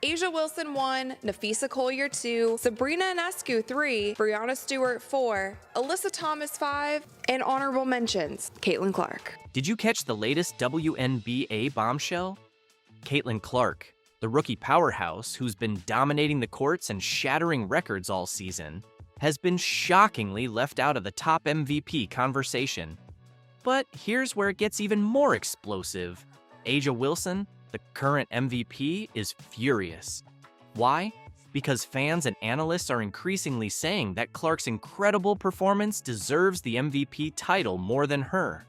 Asia Wilson 1, Nafisa Collier 2, Sabrina Ionescu 3, Brianna Stewart 4, Alyssa Thomas 5, and honorable mentions, Caitlin Clark. Did you catch the latest WNBA bombshell? Caitlin Clark, the rookie powerhouse who's been dominating the courts and shattering records all season, has been shockingly left out of the top MVP conversation. But here's where it gets even more explosive. Asia Wilson, the current MVP, is furious. Why? Because fans and analysts are increasingly saying that Clark's incredible performance deserves the MVP title more than her.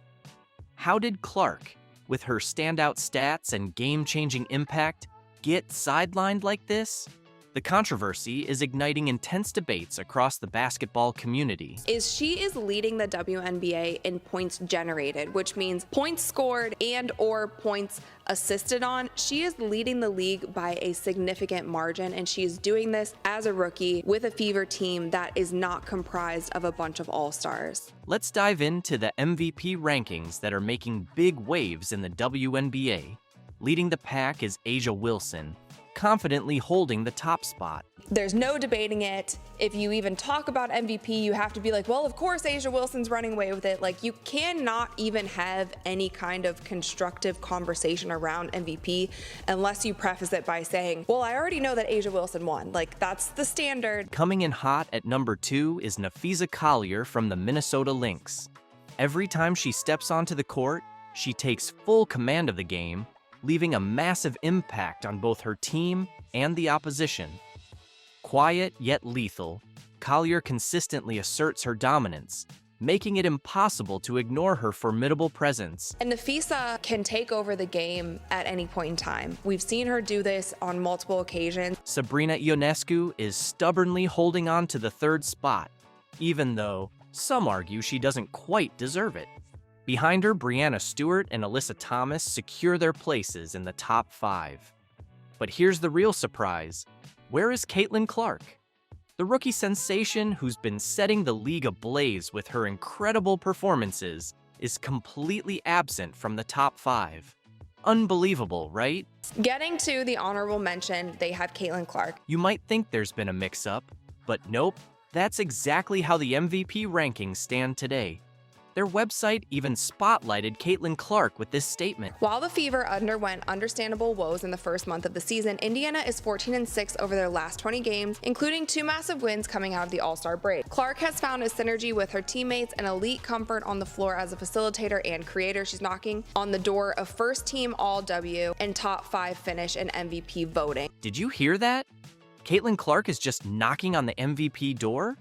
How did Clark, with her standout stats and game-changing impact, get sidelined like this? The controversy is igniting intense debates across the basketball community. She is leading the WNBA in points generated, which means points scored and or points assisted on. She is leading the league by a significant margin, and she is doing this as a rookie with a Fever team that is not comprised of a bunch of all-stars. Let's dive into the MVP rankings that are making big waves in the WNBA. Leading the pack is Asia Wilson, confidently holding the top spot. There's no debating it. If you even talk about MVP, you have to be like, well, of course Asia Wilson's running away with it. Like, you cannot even have any kind of constructive conversation around MVP unless you preface it by saying, well, I already know that Asia Wilson won. Like, that's the standard. Coming in hot at number 2 is Nafisa Collier from the Minnesota Lynx. Every time she steps onto the court, she takes full command of the game, leaving a massive impact on both her team and the opposition. Quiet yet lethal, Collier consistently asserts her dominance, making it impossible to ignore her formidable presence. And Nafisa can take over the game at any point in time. We've seen her do this on multiple occasions. Sabrina Ionescu is stubbornly holding on to the third spot, even though some argue she doesn't quite deserve it. Behind her, Brianna Stewart and Alyssa Thomas secure their places in the top 5. But here's the real surprise. Where is Caitlin Clark? The rookie sensation who's been setting the league ablaze with her incredible performances is completely absent from the top 5. Unbelievable, right? Getting to the honorable mention, they have Caitlin Clark. You might think there's been a mix-up, but nope, that's exactly how the MVP rankings stand today. Their website even spotlighted Caitlin Clark with this statement. While the Fever underwent understandable woes in the first month of the season, Indiana is 14-6 over their last 20 games, including 2 massive wins coming out of the All-Star break. Clark has found a synergy with her teammates and elite comfort on the floor as a facilitator and creator. She's knocking on the door of first-team All-W and top 5 finish in MVP voting. Did you hear that? Caitlin Clark is just knocking on the MVP door?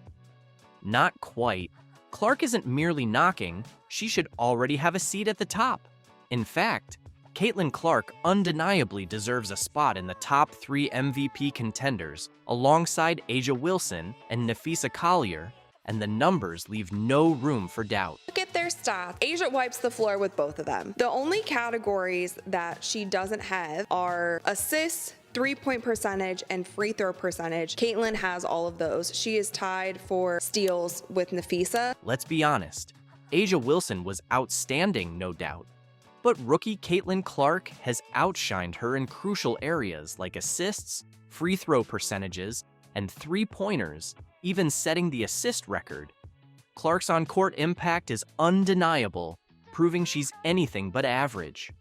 Not quite. Clark isn't merely knocking, she should already have a seat at the top. In fact, Caitlin Clark undeniably deserves a spot in the top 3 MVP contenders alongside Asia Wilson and Nafisa Collier, and the numbers leave no room for doubt. Look at their stats. Asia wipes the floor with both of them. The only categories that she doesn't have are assists, 3-point percentage, and free throw percentage. Caitlin has all of those. She is tied for steals with Nafisa. Let's be honest, Asia Wilson was outstanding, no doubt. But rookie Caitlin Clark has outshined her in crucial areas like assists, free throw percentages, and 3-pointers, even setting the assist record. Clark's on-court impact is undeniable, proving she's anything but average.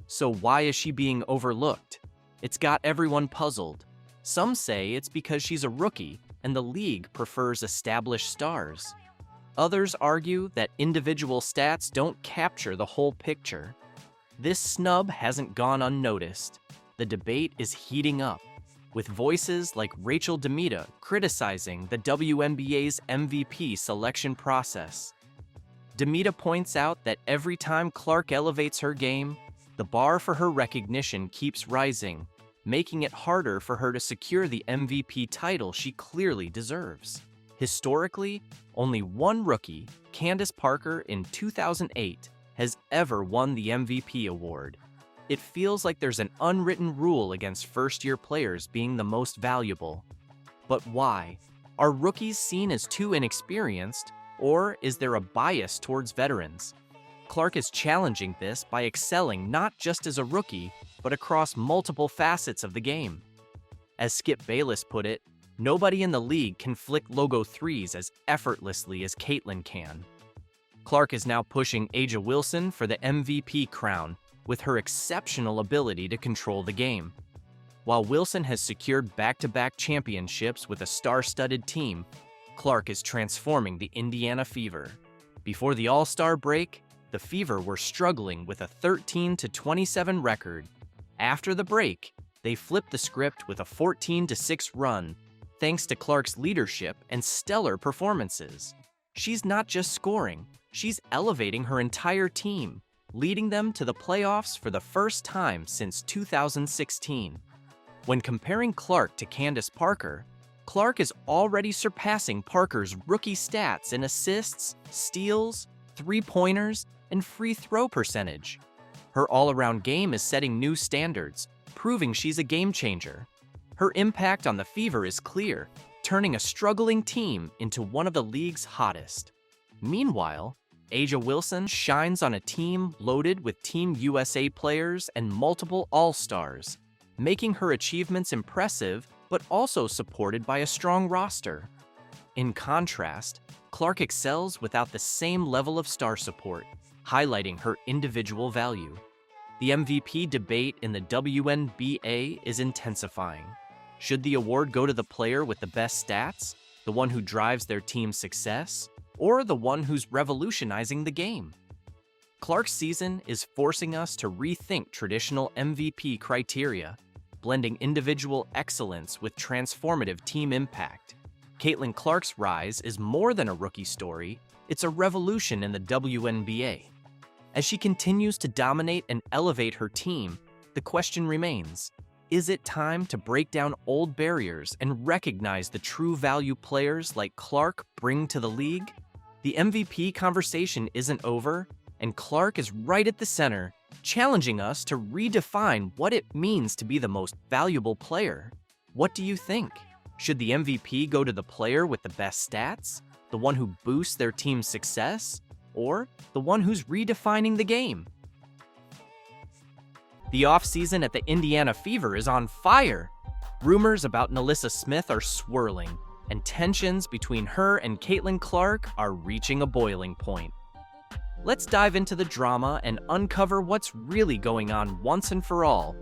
So why is she being overlooked? It's got everyone puzzled. Some say it's because she's a rookie and the league prefers established stars. Others argue that individual stats don't capture the whole picture. This snub hasn't gone unnoticed. The debate is heating up, with voices like Rachel Demita criticizing the WNBA's MVP selection process. Demita points out that every time Clark elevates her game, the bar for her recognition keeps rising, making it harder for her to secure the MVP title she clearly deserves. Historically, only one rookie, Candace Parker in 2008, has ever won the MVP award. It feels like there's an unwritten rule against first-year players being the most valuable. But why? Are rookies seen as too inexperienced, or is there a bias towards veterans? Clark is challenging this by excelling not just as a rookie, but across multiple facets of the game. As Skip Bayless put it, nobody in the league can flick logo threes as effortlessly as Caitlin can. Clark is now pushing A'ja Wilson for the MVP crown with her exceptional ability to control the game. While Wilson has secured back-to-back championships with a star-studded team, Clark is transforming the Indiana Fever. Before the All-Star break, the Fever were struggling with a 13-27 record. After the break, they flipped the script with a 14-6 run, thanks to Clark's leadership and stellar performances. She's not just scoring, she's elevating her entire team, leading them to the playoffs for the first time since 2016. When comparing Clark to Candace Parker, Clark is already surpassing Parker's rookie stats in assists, steals, three-pointers, and free throw percentage. Her all-around game is setting new standards, proving she's a game changer. Her impact on the Fever is clear, turning a struggling team into one of the league's hottest. Meanwhile, A'ja Wilson shines on a team loaded with Team USA players and multiple All-Stars, making her achievements impressive but also supported by a strong roster. In contrast, Clark excels without the same level of star support, highlighting her individual value. The MVP debate in the WNBA is intensifying. Should the award go to the player with the best stats, the one who drives their team's success, or the one who's revolutionizing the game? Clark's season is forcing us to rethink traditional MVP criteria, blending individual excellence with transformative team impact. Caitlin Clark's rise is more than a rookie story, it's a revolution in the WNBA. As she continues to dominate and elevate her team, the question remains, is it time to break down old barriers and recognize the true value players like Clark bring to the league? The MVP conversation isn't over, and Clark is right at the center, challenging us to redefine what it means to be the most valuable player. What do you think? Should the MVP go to the player with the best stats, the one who boosts their team's success, or the one who's redefining the game? The offseason at the Indiana Fever is on fire. Rumors about NaLyssa Smith are swirling, and tensions between her and Caitlin Clark are reaching a boiling point. Let's dive into the drama and uncover what's really going on once and for all.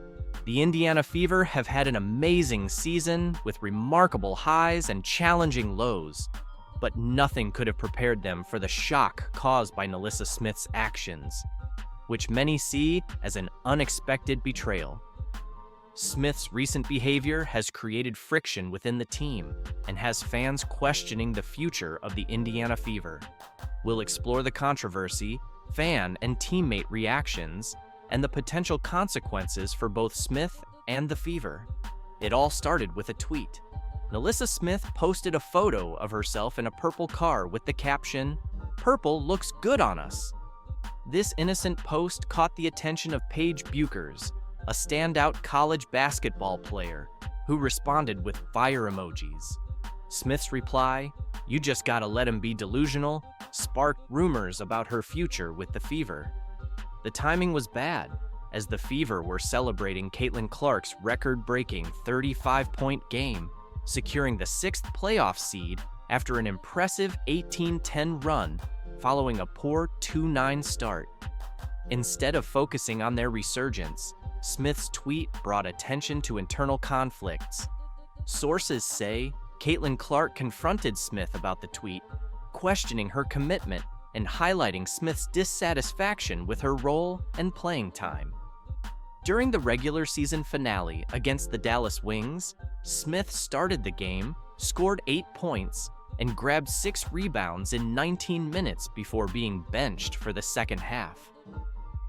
The Indiana Fever have had an amazing season with remarkable highs and challenging lows, but nothing could have prepared them for the shock caused by NaLyssa Smith's actions, which many see as an unexpected betrayal. Smith's recent behavior has created friction within the team and has fans questioning the future of the Indiana Fever. We'll explore the controversy, fan and teammate reactions, and the potential consequences for both Smith and the Fever. It all started with a tweet. NaLyssa Smith posted a photo of herself in a purple car with the caption, "Purple looks good on us." This innocent post caught the attention of Paige Buchers, a standout college basketball player, who responded with fire emojis. Smith's reply, "You just gotta let him be delusional," sparked rumors about her future with the Fever. The timing was bad, as the Fever were celebrating Caitlin Clark's record-breaking 35-point game, securing the 6th playoff seed after an impressive 18-10 run following a poor 2-9 start. Instead of focusing on their resurgence, Smith's tweet brought attention to internal conflicts. Sources say Caitlin Clark confronted Smith about the tweet, questioning her commitment and highlighting Smith's dissatisfaction with her role and playing time. During the regular season finale against the Dallas Wings, Smith started the game, scored 8 points, and grabbed 6 rebounds in 19 minutes before being benched for the second half.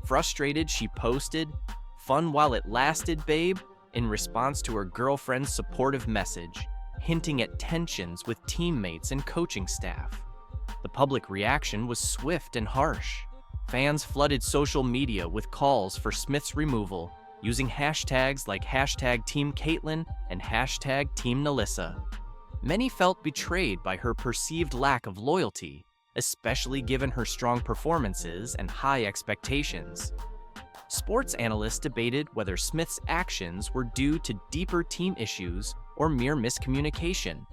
Frustrated, she posted, "Fun while it lasted, babe," in response to her girlfriend's supportive message, hinting at tensions with teammates and coaching staff. The public reaction was swift and harsh. Fans flooded social media with calls for Smith's removal, using hashtags like #TeamCaitlin and #TeamNaLyssa. Many felt betrayed by her perceived lack of loyalty, especially given her strong performances and high expectations. Sports analysts debated whether Smith's actions were due to deeper team issues or mere miscommunication.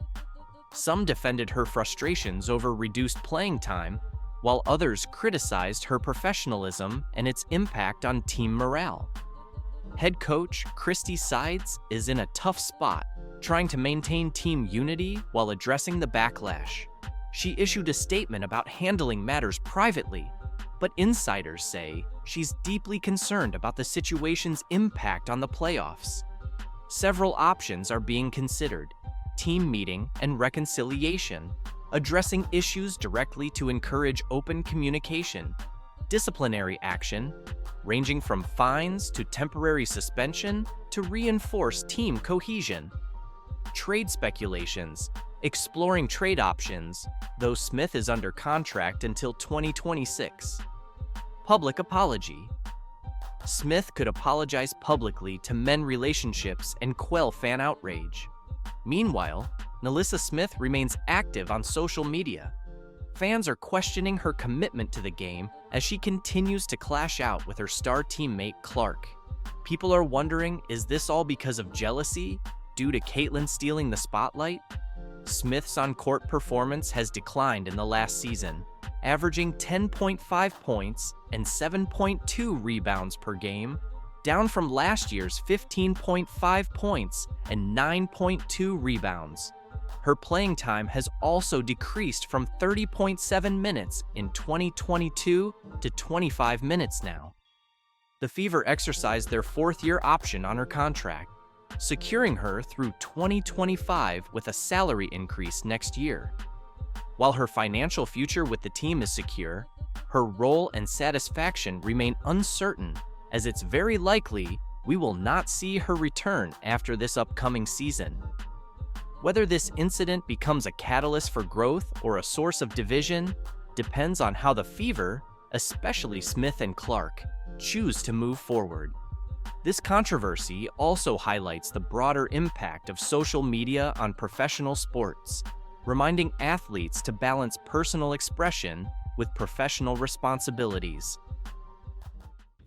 Some defended her frustrations over reduced playing time, while others criticized her professionalism and its impact on team morale. Head coach Christy Sides is in a tough spot, trying to maintain team unity while addressing the backlash. She issued a statement about handling matters privately, but insiders say she's deeply concerned about the situation's impact on the playoffs. Several options are being considered: team meeting and reconciliation, addressing issues directly to encourage open communication, disciplinary action, ranging from fines to temporary suspension to reinforce team cohesion, trade speculations, exploring trade options, though Smith is under contract until 2026. Public apology. Smith could apologize publicly to mend relationships and quell fan outrage. Meanwhile, NaLyssa Smith remains active on social media. Fans are questioning her commitment to the game as she continues to clash out with her star teammate Clark. People are wondering, is this all because of jealousy, due to Caitlin stealing the spotlight? Smith's on-court performance has declined in the last season, averaging 10.5 points and 7.2 rebounds per game, down from last year's 15.5 points and 9.2 rebounds. Her playing time has also decreased from 30.7 minutes in 2022 to 25 minutes now. The Fever exercised their fourth-year option on her contract, securing her through 2025 with a salary increase next year. While her financial future with the team is secure, her role and satisfaction remain uncertain, as it's very likely we will not see her return after this upcoming season. Whether this incident becomes a catalyst for growth or a source of division depends on how the Fever, especially Smith and Clark, choose to move forward. This controversy also highlights the broader impact of social media on professional sports, reminding athletes to balance personal expression with professional responsibilities.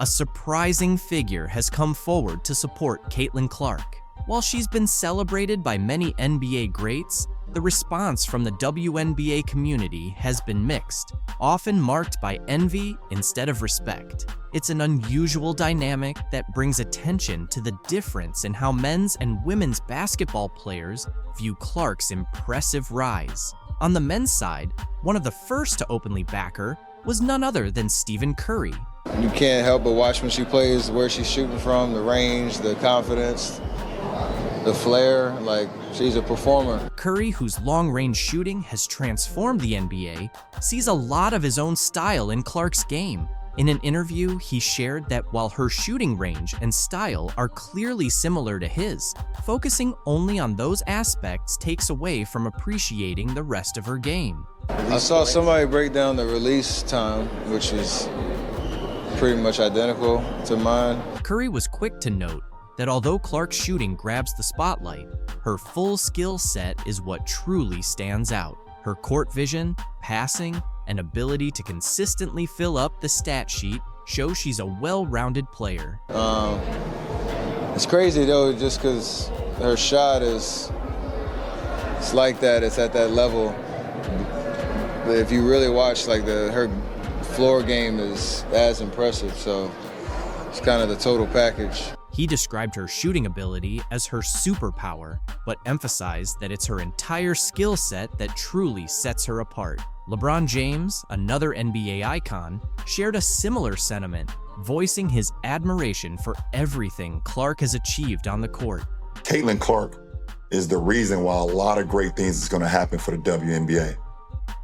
A surprising figure has come forward to support Caitlin Clark. While she's been celebrated by many NBA greats, the response from the WNBA community has been mixed, often marked by envy instead of respect. It's an unusual dynamic that brings attention to the difference in how men's and women's basketball players view Clark's impressive rise. On the men's side, one of the first to openly back her was none other than Stephen Curry. You can't help but watch when she plays, where she's shooting from, the range, the confidence, the flair, like she's a performer. Curry, whose long-range shooting has transformed the NBA, sees a lot of his own style in Clark's game. In an interview, he shared that while her shooting range and style are clearly similar to his, focusing only on those aspects takes away from appreciating the rest of her game. I saw somebody break down the release time, which is pretty much identical to mine. Curry was quick to note that although Clark's shooting grabs the spotlight, her full skill set is what truly stands out. Her court vision, passing, and ability to consistently fill up the stat sheet show she's a well-rounded player. It's crazy though, just because her shot it's like that, it's at that level. But if you really watch, like her floor game is as impressive, so it's kind of the total package. He described her shooting ability as her superpower, but emphasized that it's her entire skill set that truly sets her apart. LeBron James, another NBA icon, shared a similar sentiment, voicing his admiration for everything Clark has achieved on the court. Caitlin Clark is the reason why a lot of great things is going to happen for the WNBA.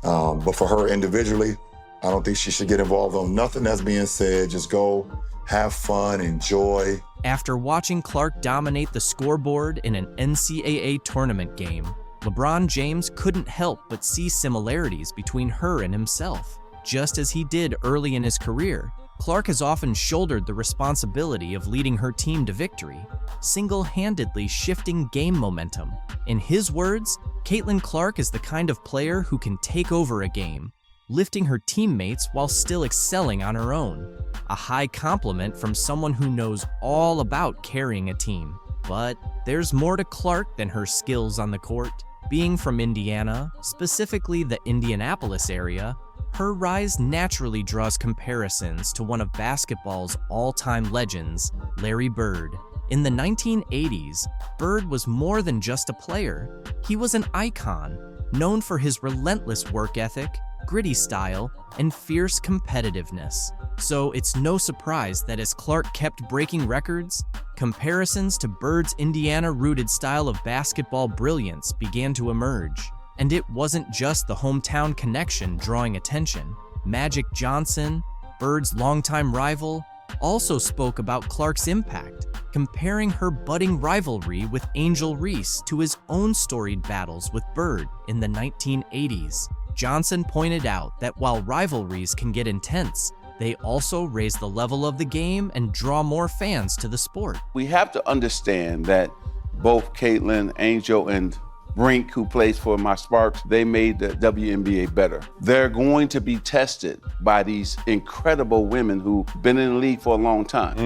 But for her individually, I don't think she should get involved on nothing that's being said. Just go, have fun, enjoy. After watching Clark dominate the scoreboard in an NCAA tournament game, LeBron James couldn't help but see similarities between her and himself. Just as he did early in his career, Clark has often shouldered the responsibility of leading her team to victory, single-handedly shifting game momentum. In his words, Caitlin Clark is the kind of player who can take over a game, lifting her teammates while still excelling on her own. A high compliment from someone who knows all about carrying a team. But there's more to Clark than her skills on the court. Being from Indiana, specifically the Indianapolis area, her rise naturally draws comparisons to one of basketball's all-time legends, Larry Bird. In the 1980s, Bird was more than just a player. He was an icon, known for his relentless work ethic, gritty style, and fierce competitiveness. So it's no surprise that as Clark kept breaking records, comparisons to Bird's Indiana-rooted style of basketball brilliance began to emerge. And it wasn't just the hometown connection drawing attention. Magic Johnson, Bird's longtime rival, also spoke about Clark's impact, comparing her budding rivalry with Angel Reese to his own storied battles with Bird in the 1980s. Johnson pointed out that while rivalries can get intense, they also raise the level of the game and draw more fans to the sport. We have to understand that both Caitlin, Angel, and Brink, who plays for my Sparks, they made the WNBA better. They're going to be tested by these incredible women who've been in the league for a long time.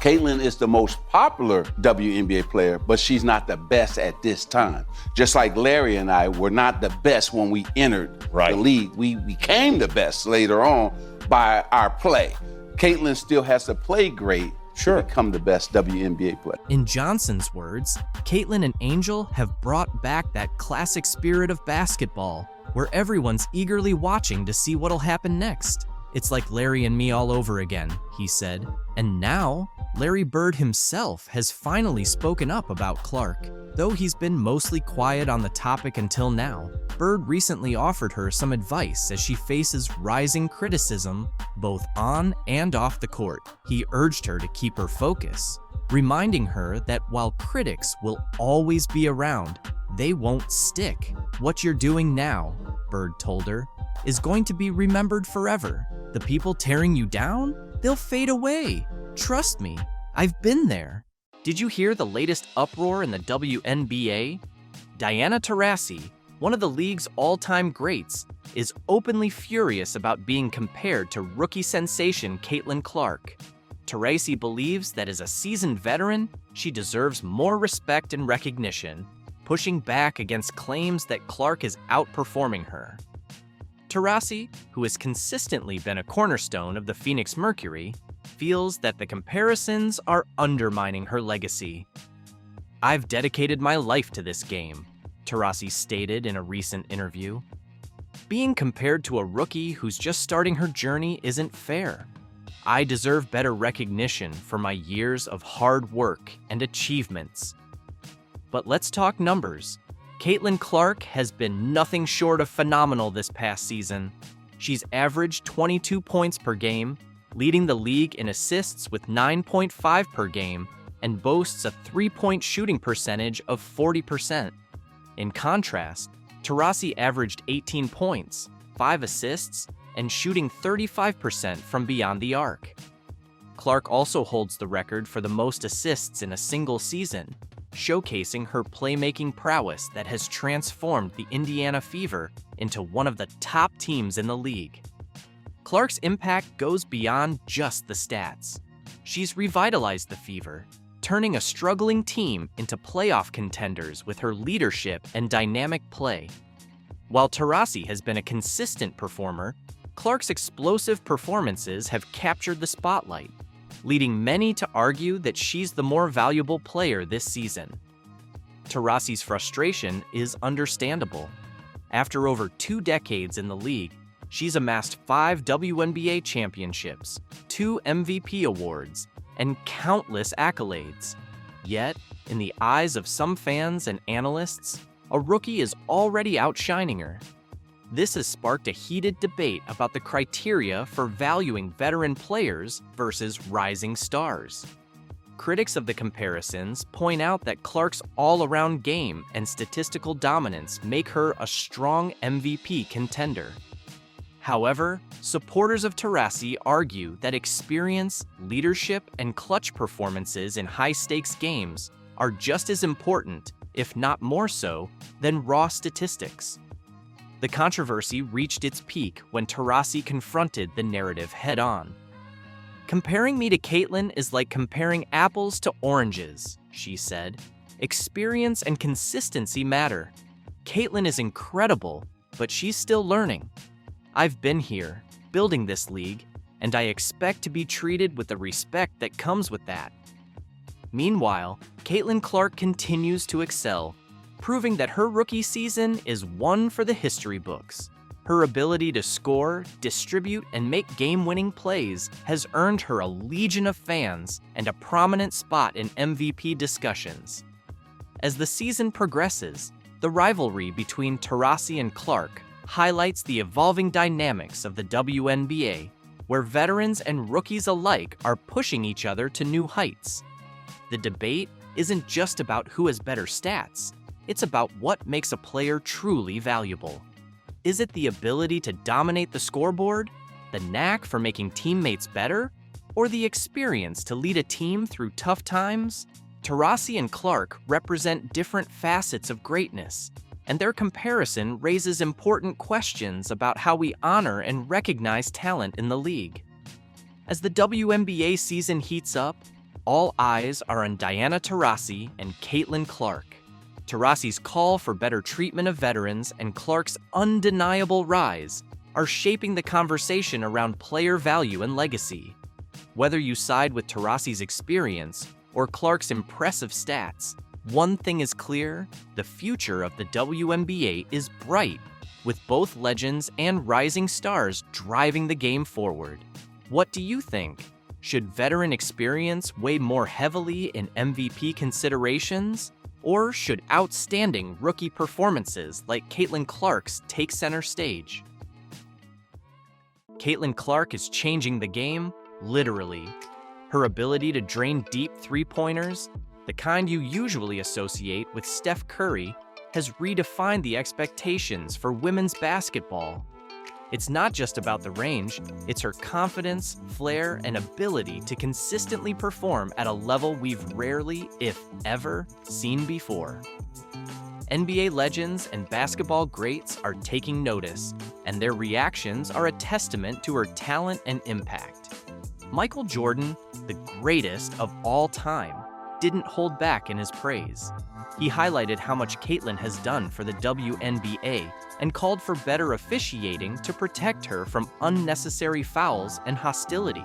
Caitlin is the most popular WNBA player, but she's not the best at this time. Just like Larry and I were not the best when we entered the league. We became the best later on by our play. Caitlin still has to play great to become the best WNBA player. In Johnson's words, Caitlin and Angel have brought back that classic spirit of basketball, where everyone's eagerly watching to see what'll happen next. It's like Larry and me all over again, he said. And now, Larry Bird himself has finally spoken up about Clark. Though he's been mostly quiet on the topic until now, Bird recently offered her some advice as she faces rising criticism both on and off the court. He urged her to keep her focus, reminding her that while critics will always be around, they won't stick. What you're doing now, Bird told her, is going to be remembered forever. The people tearing you down, they'll fade away. Trust me, I've been there. Did you hear the latest uproar in the WNBA? Diana Taurasi, one of the league's all-time greats, is openly furious about being compared to rookie sensation Caitlin Clark. Taurasi believes that as a seasoned veteran, she deserves more respect and recognition, pushing back against claims that Clark is outperforming her. Taurasi, who has consistently been a cornerstone of the Phoenix Mercury, feels that the comparisons are undermining her legacy. "I've dedicated my life to this game," Taurasi stated in a recent interview. "Being compared to a rookie who's just starting her journey isn't fair. I deserve better recognition for my years of hard work and achievements." But let's talk numbers. Caitlin Clark has been nothing short of phenomenal this past season. She's averaged 22 points per game, leading the league in assists with 9.5 per game, and boasts a three-point shooting percentage of 40%. In contrast, Taurasi averaged 18 points, 5 assists, and shooting 35% from beyond the arc. Clark also holds the record for the most assists in a single season, showcasing her playmaking prowess that has transformed the Indiana Fever into one of the top teams in the league. Clark's impact goes beyond just the stats. She's revitalized the Fever, turning a struggling team into playoff contenders with her leadership and dynamic play. While Taurasi has been a consistent performer, Clark's explosive performances have captured the spotlight, leading many to argue that she's the more valuable player this season. Taurasi's frustration is understandable. After over 2 decades in the league, she's amassed 5 WNBA championships, 2 MVP awards, and countless accolades. Yet, in the eyes of some fans and analysts, a rookie is already outshining her. This has sparked a heated debate about the criteria for valuing veteran players versus rising stars. Critics of the comparisons point out that Clark's all-around game and statistical dominance make her a strong MVP contender. However, supporters of Taurasi argue that experience, leadership, and clutch performances in high-stakes games are just as important, if not more so, than raw statistics. The controversy reached its peak when Taurasi confronted the narrative head-on. "Comparing me to Caitlin is like comparing apples to oranges," she said. "Experience and consistency matter. Caitlin is incredible, but she's still learning. I've been here, building this league, and I expect to be treated with the respect that comes with that." Meanwhile, Caitlin Clark continues to excel, proving that her rookie season is one for the history books. Her ability to score, distribute, and make game-winning plays has earned her a legion of fans and a prominent spot in MVP discussions. As the season progresses, the rivalry between Taurasi and Clark highlights the evolving dynamics of the WNBA, where veterans and rookies alike are pushing each other to new heights. The debate isn't just about who has better stats. It's about what makes a player truly valuable. Is it the ability to dominate the scoreboard, the knack for making teammates better, or the experience to lead a team through tough times? Taurasi and Clark represent different facets of greatness, and their comparison raises important questions about how we honor and recognize talent in the league. As the WNBA season heats up, all eyes are on Diana Taurasi and Caitlin Clark. Taurasi's call for better treatment of veterans and Clark's undeniable rise are shaping the conversation around player value and legacy. Whether you side with Taurasi's experience or Clark's impressive stats, one thing is clear: the future of the WNBA is bright, with both legends and rising stars driving the game forward. What do you think? Should veteran experience weigh more heavily in MVP considerations? Or should outstanding rookie performances like Caitlin Clark's take center stage? Caitlin Clark is changing the game, literally. Her ability to drain deep three-pointers, the kind you usually associate with Steph Curry, has redefined the expectations for women's basketball. It's not just about the range, it's her confidence, flair, and ability to consistently perform at a level we've rarely, if ever, seen before. NBA legends and basketball greats are taking notice, and their reactions are a testament to her talent and impact. Michael Jordan, the greatest of all time, didn't hold back in his praise. He highlighted how much Caitlin has done for the WNBA and called for better officiating to protect her from unnecessary fouls and hostility.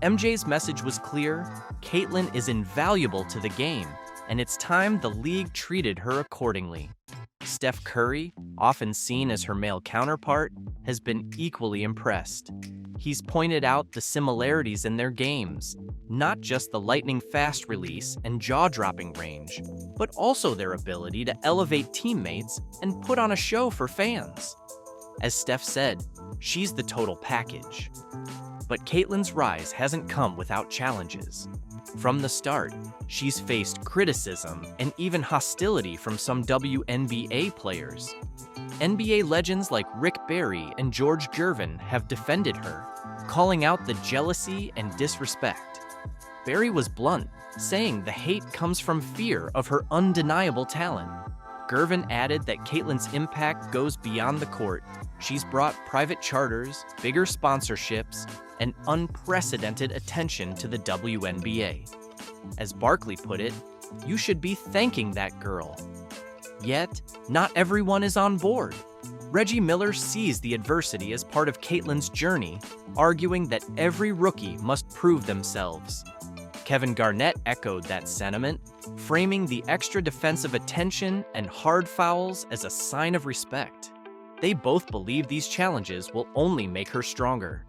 MJ's message was clear: Caitlin is invaluable to the game, and it's time the league treated her accordingly. Steph Curry, often seen as her male counterpart, has been equally impressed. He's pointed out the similarities in their games, not just the lightning-fast release and jaw-dropping range, but also their ability to elevate teammates and put on a show for fans. As Steph said, she's the total package. But Caitlin's rise hasn't come without challenges. From the start, she's faced criticism and even hostility from some WNBA players. NBA legends like Rick Barry and George Gervin have defended her, calling out the jealousy and disrespect. Barry was blunt, saying the hate comes from fear of her undeniable talent. Gervin added that Caitlin's impact goes beyond the court. She's brought private charters, bigger sponsorships, and unprecedented attention to the WNBA. As Barkley put it, you should be thanking that girl. Yet, not everyone is on board. Reggie Miller sees the adversity as part of Caitlin's journey, arguing that every rookie must prove themselves. Kevin Garnett echoed that sentiment, framing the extra defensive attention and hard fouls as a sign of respect. They both believe these challenges will only make her stronger.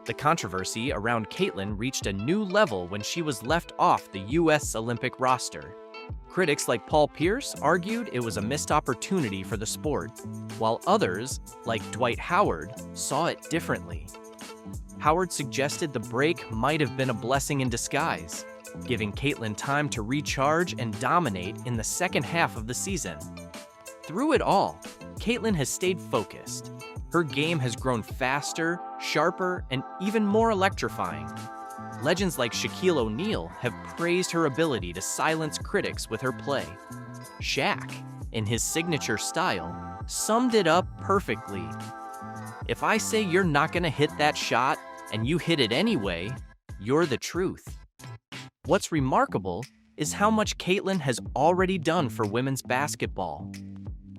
The controversy around Caitlin reached a new level when she was left off the U.S. Olympic roster. Critics like Paul Pierce argued it was a missed opportunity for the sport, while others, like Dwight Howard, saw it differently. Howard suggested the break might have been a blessing in disguise, giving Caitlin time to recharge and dominate in the second half of the season. Through it all, Caitlin has stayed focused. Her game has grown faster, sharper, and even more electrifying. Legends like Shaquille O'Neal have praised her ability to silence critics with her play. Shaq, in his signature style, summed it up perfectly. If I say you're not gonna hit that shot and you hit it anyway, you're the truth. What's remarkable is how much Caitlin has already done for women's basketball.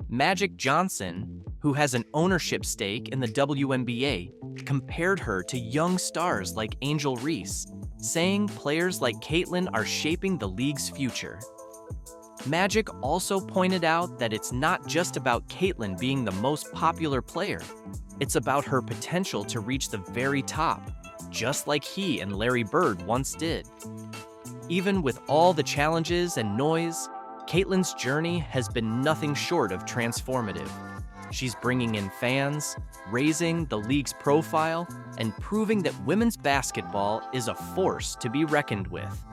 Magic Johnson, who has an ownership stake in the WNBA, compared her to young stars like Angel Reese, saying players like Caitlin are shaping the league's future. Magic also pointed out that it's not just about Caitlin being the most popular player, it's about her potential to reach the very top, just like he and Larry Bird once did. Even with all the challenges and noise, Caitlin's journey has been nothing short of transformative. She's bringing in fans, raising the league's profile, and proving that women's basketball is a force to be reckoned with.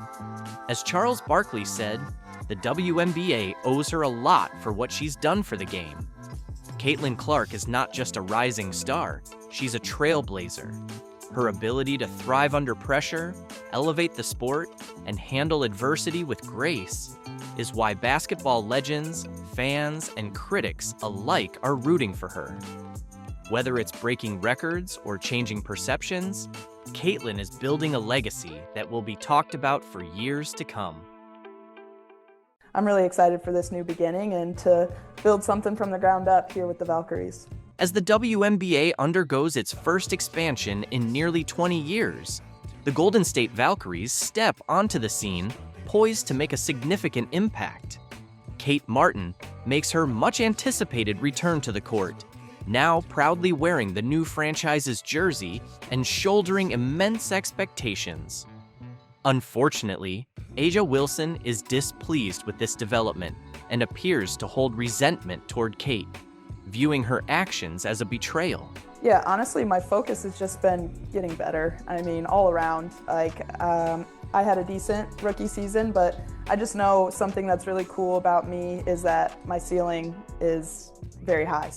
As Charles Barkley said, the WNBA owes her a lot for what she's done for the game. Caitlin Clark is not just a rising star, she's a trailblazer. Her ability to thrive under pressure, elevate the sport, and handle adversity with grace is why basketball legends, fans, and critics alike are rooting for her. Whether it's breaking records or changing perceptions, Caitlin is building a legacy that will be talked about for years to come. I'm really excited for this new beginning and to build something from the ground up here with the Valkyries. As the WNBA undergoes its first expansion in nearly 20 years, the Golden State Valkyries step onto the scene, poised to make a significant impact. Kate Martin makes her much-anticipated return to the court, now proudly wearing the new franchise's jersey and shouldering immense expectations. Unfortunately, A'ja Wilson is displeased with this development and appears to hold resentment toward Kate, viewing her actions as a betrayal. Yeah, honestly, my focus has just been getting better. I mean, all around. I had a decent rookie season, but I just know something that's really cool about me is that my ceiling is very high.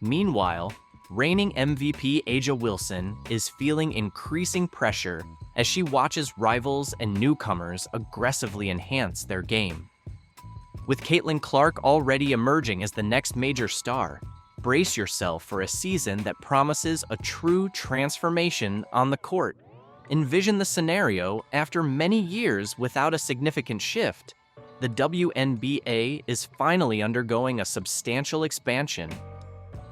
Meanwhile, reigning MVP A'ja Wilson is feeling increasing pressure as she watches rivals and newcomers aggressively enhance their game. With Caitlin Clark already emerging as the next major star, brace yourself for a season that promises a true transformation on the court. Envision the scenario after many years without a significant shift. The WNBA is finally undergoing a substantial expansion.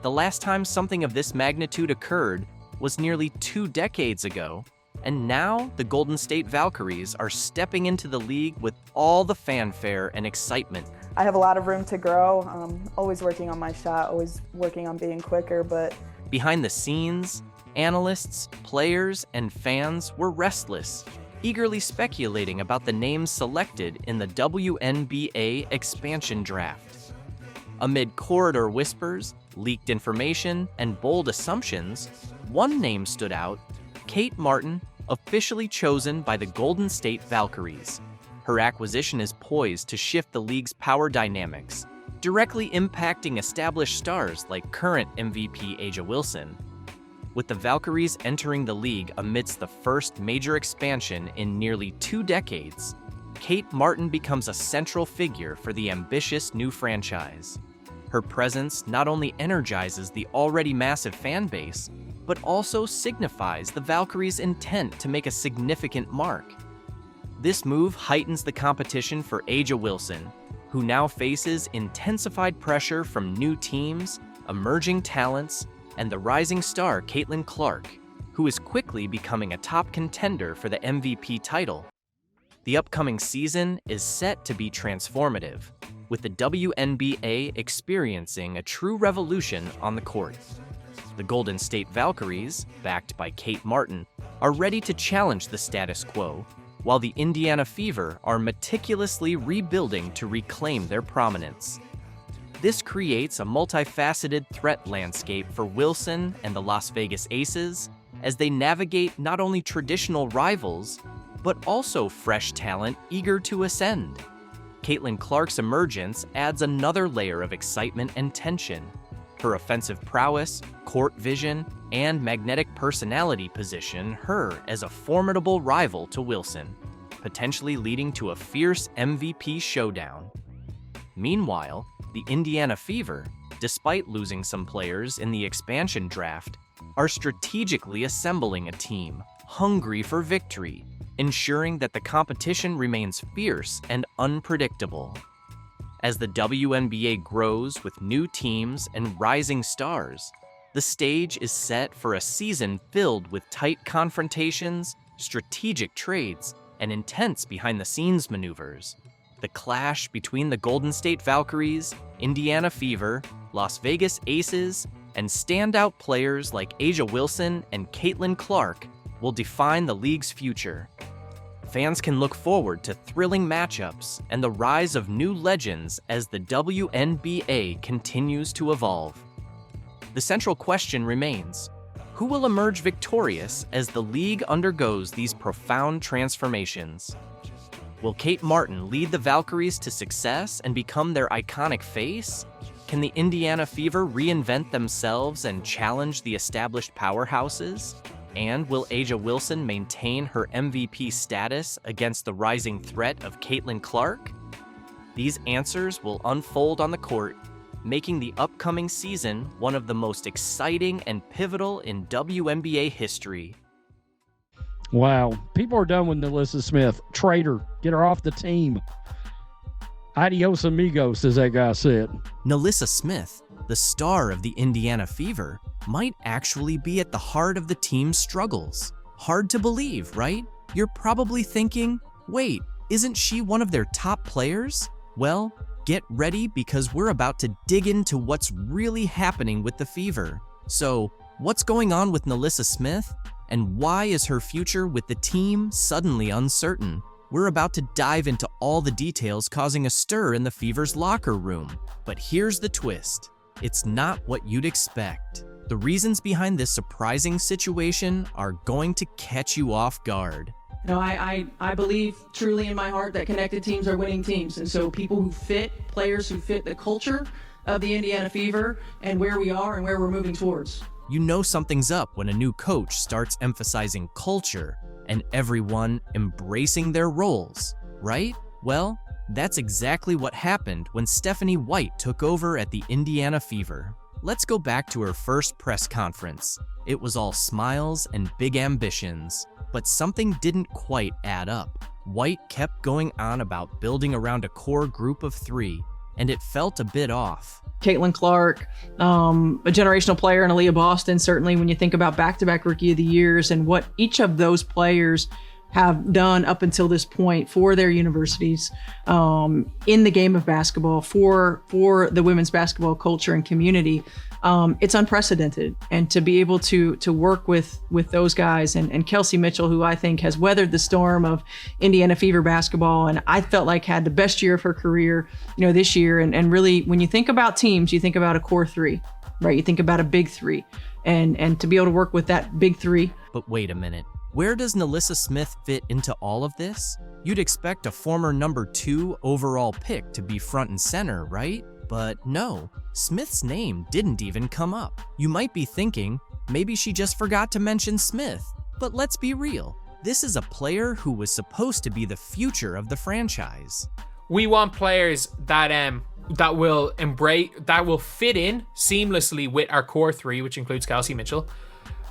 The last time something of this magnitude occurred was nearly 2 decades ago, and now the Golden State Valkyries are stepping into the league with all the fanfare and excitement. I have a lot of room to grow. I'm always working on my shot, always working on being quicker, but behind the scenes, analysts, players, and fans were restless, eagerly speculating about the names selected in the WNBA expansion draft. Amid corridor whispers, leaked information, and bold assumptions, one name stood out: Kate Martin, officially chosen by the Golden State Valkyries. Her acquisition is poised to shift the league's power dynamics, directly impacting established stars like current MVP A'ja Wilson. With the Valkyries entering the league amidst the first major expansion in nearly 2 decades, Kate Martin becomes a central figure for the ambitious new franchise. Her presence not only energizes the already massive fan base, but also signifies the Valkyries' intent to make a significant mark. This move heightens the competition for A'ja Wilson, who now faces intensified pressure from new teams, emerging talents, and the rising star Caitlin Clark, who is quickly becoming a top contender for the MVP title. The upcoming season is set to be transformative, with the WNBA experiencing a true revolution on the court. The Golden State Valkyries, backed by Kate Martin, are ready to challenge the status quo, while the Indiana Fever are meticulously rebuilding to reclaim their prominence. This creates a multifaceted threat landscape for Wilson and the Las Vegas Aces as they navigate not only traditional rivals, but also fresh talent eager to ascend. Caitlin Clark's emergence adds another layer of excitement and tension. Her offensive prowess, court vision, and magnetic personality position her as a formidable rival to Wilson, potentially leading to a fierce MVP showdown. Meanwhile, the Indiana Fever, despite losing some players in the expansion draft, are strategically assembling a team hungry for victory, ensuring that the competition remains fierce and unpredictable. As the WNBA grows with new teams and rising stars, the stage is set for a season filled with tight confrontations, strategic trades, and intense behind-the-scenes maneuvers. The clash between the Golden State Valkyries, Indiana Fever, Las Vegas Aces, and standout players like A'ja Wilson and Caitlin Clark will define the league's future. Fans can look forward to thrilling matchups and the rise of new legends as the WNBA continues to evolve. The central question remains: who will emerge victorious as the league undergoes these profound transformations? Will Kate Martin lead the Valkyries to success and become their iconic face? Can the Indiana Fever reinvent themselves and challenge the established powerhouses? And will A'ja Wilson maintain her MVP status against the rising threat of Caitlin Clark? These answers will unfold on the court, making the upcoming season one of the most exciting and pivotal in WNBA history. Wow. People are done with NaLyssa Smith. Traitor. Get her off the team. Adios amigos, as that guy said. NaLyssa Smith, the star of the Indiana Fever, might actually be at the heart of the team's struggles. Hard to believe, right? You're probably thinking, wait, isn't she one of their top players? Well, get ready because we're about to dig into what's really happening with the Fever. So, what's going on with NaLyssa Smith? And why is her future with the team suddenly uncertain? We're about to dive into all the details causing a stir in the Fever's locker room. But here's the twist. It's not what you'd expect. The reasons behind this surprising situation are going to catch you off guard. You know, I believe truly in my heart that connected teams are winning teams. And so people who fit, players who fit the culture of the Indiana Fever and where we are and where we're moving towards. You know something's up when a new coach starts emphasizing culture and everyone embracing their roles, right? Well, that's exactly what happened when Stephanie White took over at the Indiana Fever. Let's go back to her first press conference. It was all smiles and big ambitions, but something didn't quite add up. White kept going on about building around a core group of 3, and it felt a bit off. Caitlin Clark, a generational player, and Aaliyah Boston, certainly when you think about back-to-back Rookie of the Years and what each of those players have done up until this point for their universities, in the game of basketball, for the women's basketball culture and community, it's unprecedented. And to be able to work with those guys and Kelsey Mitchell, who I think has weathered the storm of Indiana Fever basketball, and I felt like had the best year of her career, this year. And really, when you think about teams, you think about a core 3, right? You think about a big 3, and to be able to work with that big 3. But wait a minute. Where does NaLyssa Smith fit into all of this? You'd expect a former number 2 overall pick to be front and center, right? But no, Smith's name didn't even come up. You might be thinking, maybe she just forgot to mention Smith. But let's be real, this is a player who was supposed to be the future of the franchise. We want players that will fit in seamlessly with our core 3, which includes Kelsey Mitchell.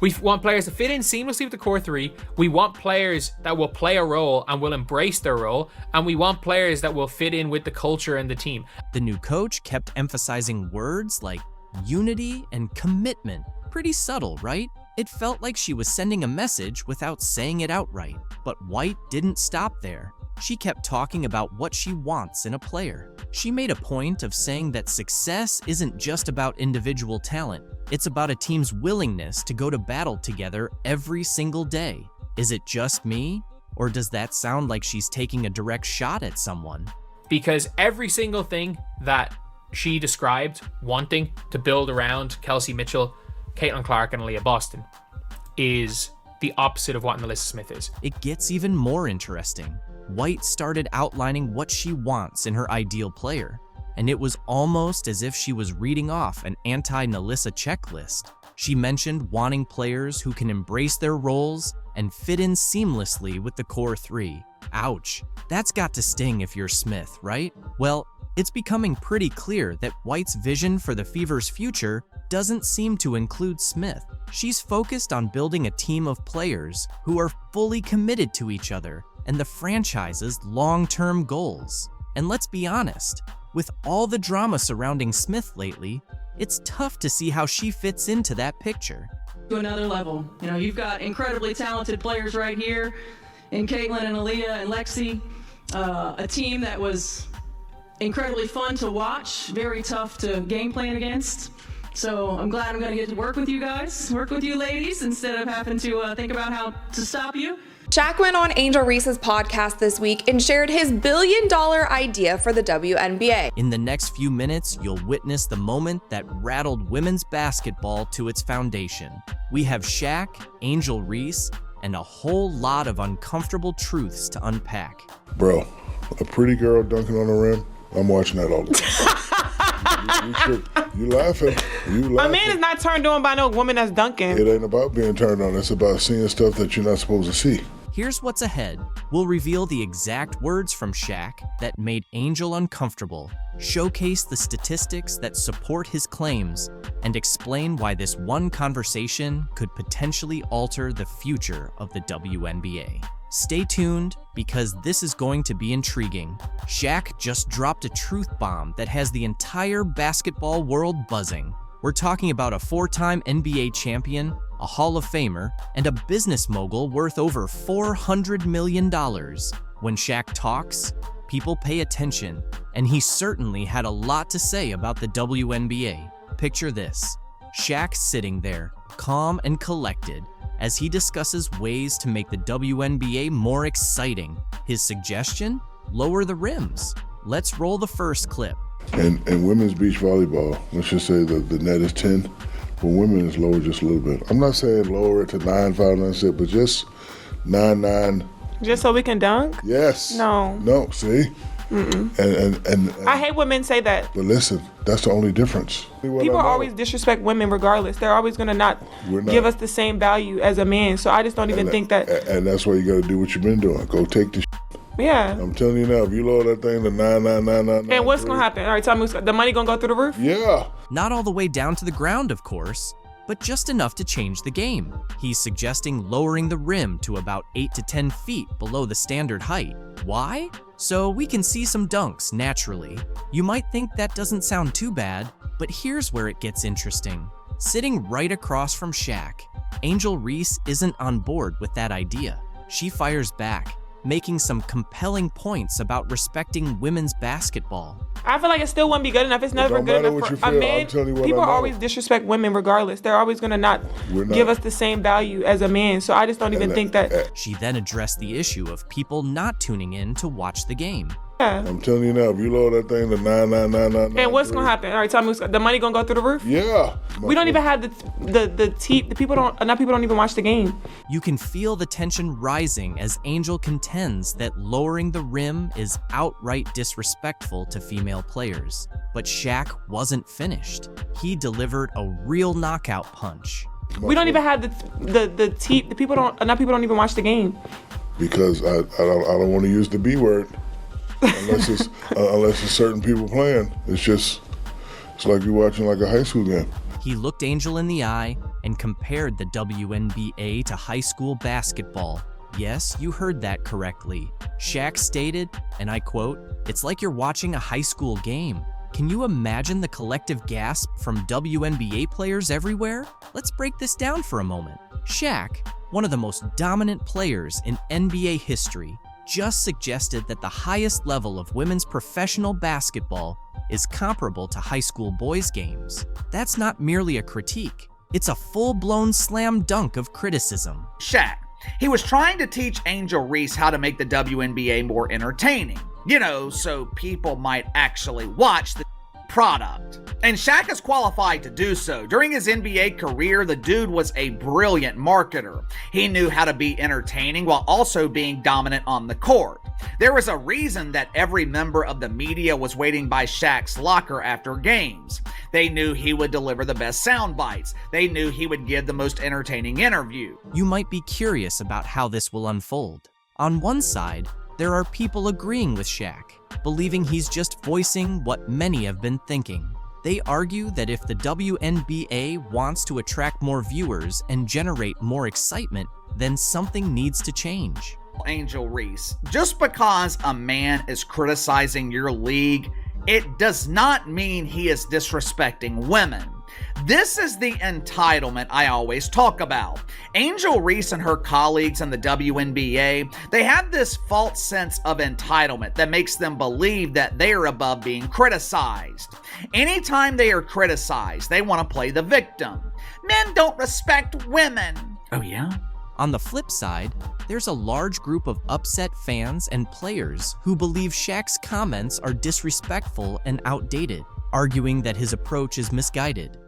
We want players to fit in seamlessly with the core 3. We want players that will play a role and will embrace their role. And we want players that will fit in with the culture and the team. The new coach kept emphasizing words like unity and commitment. Pretty subtle, right? It felt like she was sending a message without saying it outright. But White didn't stop there. She kept talking about what she wants in a player. She made a point of saying that success isn't just about individual talent. It's about a team's willingness to go to battle together every single day. Is it just me? Or does that sound like she's taking a direct shot at someone? Because every single thing that she described wanting to build around Kelsey Mitchell, Caitlin Clark, and Aaliyah Boston is the opposite of what NaLyssa Smith is. It gets even more interesting. White started outlining what she wants in her ideal player, and it was almost as if she was reading off an anti-NaLyssa checklist. She mentioned wanting players who can embrace their roles and fit in seamlessly with the core 3. Ouch, that's got to sting if you're Smith, right? Well, It's becoming pretty clear that White's vision for the Fever's future doesn't seem to include Smith. She's focused on building a team of players who are fully committed to each other and the franchise's long-term goals. And let's be honest, with all the drama surrounding Smith lately, it's tough to see how she fits into that picture. To another level. You know, you've got incredibly talented players right here in Caitlin and Aaliyah and Lexi, a team that was incredibly fun to watch, very tough to game plan against. So I'm glad I'm going to get to work with you guys, work with you ladies, instead of having to think about how to stop you. Shaq went on Angel Reese's podcast this week and shared his billion-dollar idea for the WNBA. In the next few minutes, you'll witness the moment that rattled women's basketball to its foundation. We have Shaq, Angel Reese, and a whole lot of uncomfortable truths to unpack. Bro, a pretty girl dunking on the rim, I'm watching that all the time. You laughing. My man is not turned on by no woman that's dunking. It ain't about being turned on. It's about seeing stuff that you're not supposed to see. Here's what's ahead. We'll reveal the exact words from Shaq that made Angel uncomfortable, showcase the statistics that support his claims, and explain why this one conversation could potentially alter the future of the WNBA. Stay tuned, because this is going to be intriguing. Shaq just dropped a truth bomb that has the entire basketball world buzzing. We're talking about a 4-time NBA champion, a Hall of Famer, and a business mogul worth over $400 million. When Shaq talks, people pay attention, and he certainly had a lot to say about the WNBA. Picture this: Shaq sitting there, calm and collected, as he discusses ways to make the WNBA more exciting. His suggestion? Lower the rims. Let's roll the first clip. And women's beach volleyball, let's just say the net is 10, but women is lower just a little bit. I'm not saying lower it to 9, 5, 9, 6, but just 9, 9. Just so we can dunk? Yes. No. No, see? And I hate when men say that. But listen, that's the only difference. People always disrespect women regardless. They're always going to not give us the same value as a man. So I just don't even think that. And that's why you got to do what you've been doing. Go take the Yeah. I'm telling you now, if you lower that thing to 9. And what's going to happen? All right, tell me, the money going to go through the roof? Yeah. Not all the way down to the ground, of course, but just enough to change the game. He's suggesting lowering the rim to about 8 to 10 feet below the standard height. Why? So we can see some dunks naturally. You might think that doesn't sound too bad, but here's where it gets interesting. Sitting right across from Shaq, Angel Reese isn't on board with that idea. She fires back, making some compelling points about respecting women's basketball. I feel like it still wouldn't be good enough. It's never good enough for a man. People always disrespect women regardless. They're always going to not give us the same value as a man. So I just don't even think that. She then addressed the issue of people not tuning in to watch the game. Yeah. I'm telling you now, if you lower that thing to 9. And what's going to happen? All right, tell me, the money going to go through the roof? Yeah. We don't even have the people don't even watch the game. You can feel the tension rising as Angel contends that lowering the rim is outright disrespectful to female players. But Shaq wasn't finished. He delivered a real knockout punch. We don't even have the people don't even watch the game. Because I don't want to use the B word. Unless it's certain people playing. It's like you're watching like a high school game. He looked Angel in the eye and compared the WNBA to high school basketball. Yes, you heard that correctly. Shaq stated, and I quote, "It's like you're watching a high school game." Can you imagine the collective gasp from WNBA players everywhere? Let's break this down for a moment. Shaq, one of the most dominant players in NBA history, just suggested that the highest level of women's professional basketball is comparable to high school boys' games. That's not merely a critique. It's a full-blown slam dunk of criticism. Shaq, he was trying to teach Angel Reese how to make the WNBA more entertaining. You know, so people might actually watch the product. And Shaq is qualified to do so. During his NBA career, the dude was a brilliant marketer. He knew how to be entertaining while also being dominant on the court. There was a reason that every member of the media was waiting by Shaq's locker after games. They knew he would deliver the best sound bites. They knew he would give the most entertaining interview. You might be curious about how this will unfold. On one side, there are people agreeing with Shaq. believing he's just voicing what many have been thinking. They argue that if the WNBA wants to attract more viewers and generate more excitement, then something needs to change. Angel Reese, just because a man is criticizing your league, it does not mean he is disrespecting women. This is the entitlement I always talk about. Angel Reese and her colleagues in the WNBA, they have this false sense of entitlement that makes them believe that they are above being criticized. Anytime they are criticized, they want to play the victim. Men don't respect women. Oh yeah? On the flip side, there's a large group of upset fans and players who believe Shaq's comments are disrespectful and outdated, arguing that his approach is misguided.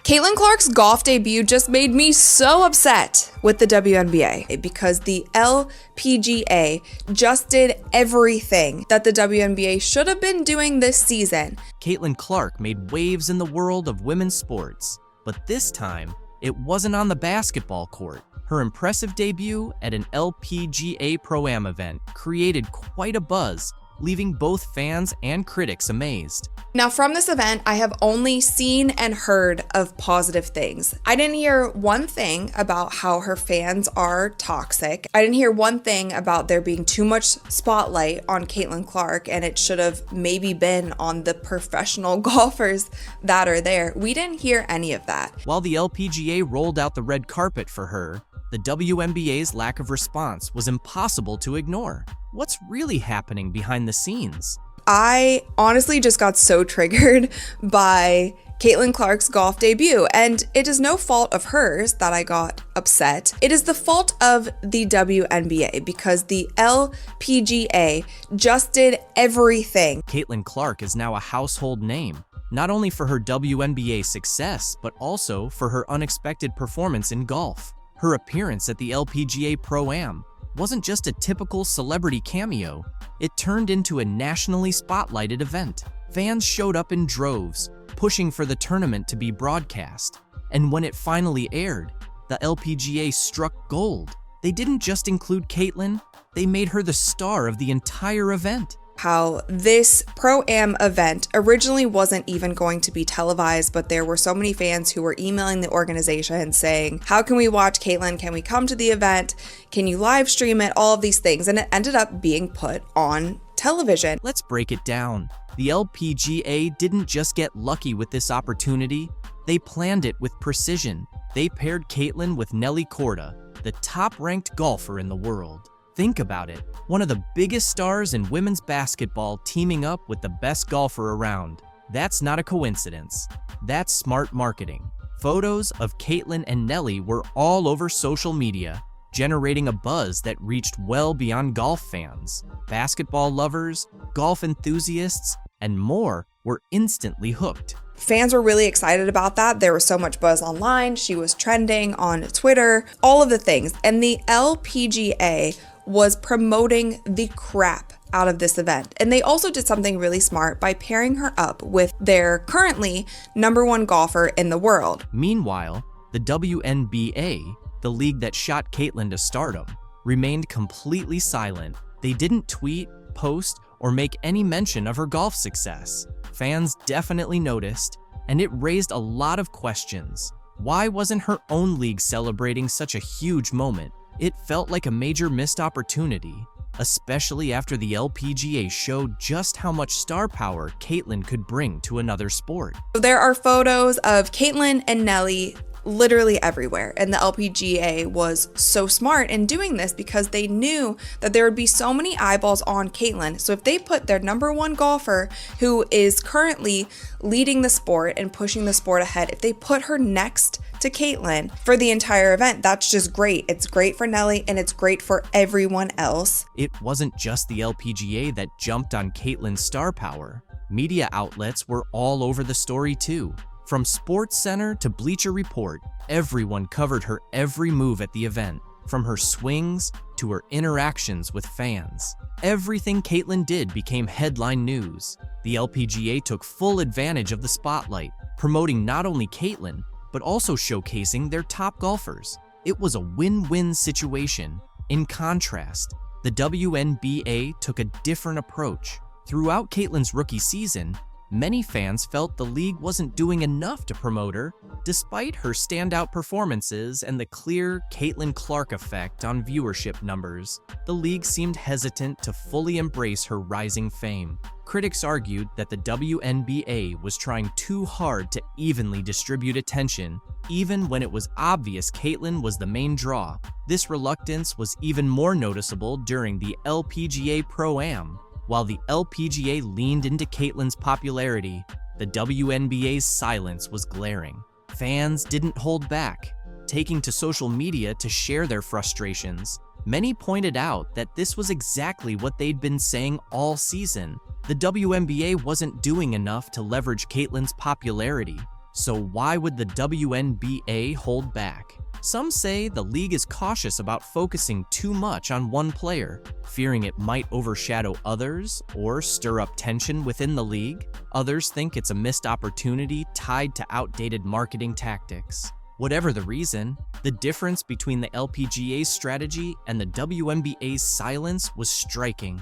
Caitlin Clark's golf debut just made me so upset with the WNBA because the LPGA just did everything that the WNBA should have been doing this season. Caitlin Clark made waves in the world of women's sports, but this time, it wasn't on the basketball court. Her impressive debut at an LPGA Pro-Am event created quite a buzz, leaving both fans and critics amazed. Now, from this event, I have only seen and heard of positive things. I didn't hear one thing about how her fans are toxic. I didn't hear one thing about there being too much spotlight on Caitlin Clark and it should have maybe been on the professional golfers that are there. We didn't hear any of that. While the LPGA rolled out the red carpet for her, the WNBA's lack of response was impossible to ignore. What's really happening behind the scenes? I honestly just got so triggered by Caitlin Clark's golf debut, and it is no fault of hers that I got upset. It is the fault of the WNBA because the LPGA just did everything. Caitlin Clark is now a household name, not only for her WNBA success, but also for her unexpected performance in golf. Her appearance at the LPGA Pro-Am wasn't just a typical celebrity cameo, it turned into a nationally spotlighted event. Fans showed up in droves, pushing for the tournament to be broadcast. And when it finally aired, the LPGA struck gold. They didn't just include Caitlin, they made her the star of the entire event. How this Pro-Am event originally wasn't even going to be televised, but there were so many fans who were emailing the organization saying, how can we watch Caitlin? Can we come to the event? Can you live stream it? All of these things. And it ended up being put on television. Let's break it down. The LPGA didn't just get lucky with this opportunity, they planned it with precision. They paired Caitlin with Nelly Korda, the top-ranked golfer in the world. Think about it, one of the biggest stars in women's basketball teaming up with the best golfer around. That's not a coincidence. That's smart marketing. Photos of Caitlin and Nelly were all over social media, generating a buzz that reached well beyond golf fans. Basketball lovers, golf enthusiasts, and more were instantly hooked. Fans were really excited about that. There was so much buzz online. She was trending on Twitter, all of the things. And the LPGA was promoting the crap out of this event. And they also did something really smart by pairing her up with their currently #1 golfer in the world. Meanwhile, the WNBA, the league that shot Caitlin to stardom, remained completely silent. They didn't tweet, post, or make any mention of her golf success. Fans definitely noticed, and it raised a lot of questions. Why wasn't her own league celebrating such a huge moment? It felt like a major missed opportunity, especially after the LPGA showed just how much star power Caitlin could bring to another sport. There are photos of Caitlin and Nelly literally everywhere, and the LPGA was so smart in doing this because they knew that there would be so many eyeballs on Caitlin. So if they put their #1 golfer, who is currently leading the sport and pushing the sport ahead, if they put her next to Caitlin for the entire event, that's just great. It's great for Nelly and it's great for everyone else. It wasn't just the LPGA that jumped on Caitlin's star power. Media outlets were all over the story too. From SportsCenter to Bleacher Report, everyone covered her every move at the event, from her swings to her interactions with fans. Everything Caitlin did became headline news. The LPGA took full advantage of the spotlight, promoting not only Caitlin, but also showcasing their top golfers. It was a win-win situation. In contrast, the WNBA took a different approach. Throughout Caitlyn's rookie season, many fans felt the league wasn't doing enough to promote her, despite her standout performances and the clear Caitlyn Clark effect on viewership numbers. The league seemed hesitant to fully embrace her rising fame. Critics argued that the WNBA was trying too hard to evenly distribute attention, even when it was obvious Caitlyn was the main draw. This reluctance was even more noticeable during the LPGA Pro-Am. While the LPGA leaned into Caitlyn's popularity, the WNBA's silence was glaring. Fans didn't hold back, taking to social media to share their frustrations. Many pointed out that this was exactly what they'd been saying all season. The WNBA wasn't doing enough to leverage Caitlyn's popularity, so why would the WNBA hold back? Some say the league is cautious about focusing too much on one player, fearing it might overshadow others or stir up tension within the league. Others think it's a missed opportunity tied to outdated marketing tactics. Whatever the reason, the difference between the LPGA's strategy and the WNBA's silence was striking.